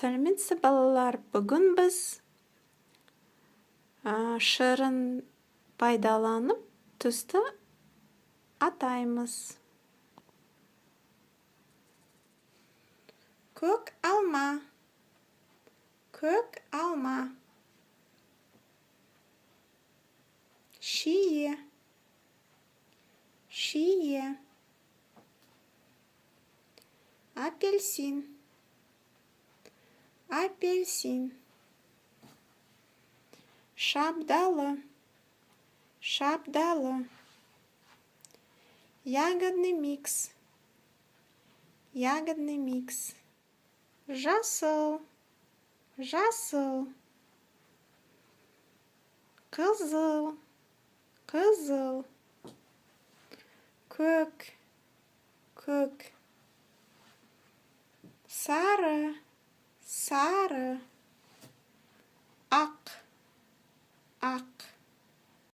Сәлеметсіз балалар, бүгін біз шырын пайдаланып түсті атаймыз. Көк алма, көк алма. Шие, шие. Апельсин, апельсин. Шабдалы, шабдалы. Ягодный микс, ягодный микс. Жасыл, жасыл. Қызыл, қызыл. Көк, көк. Сары, сары. Ақ, ақ.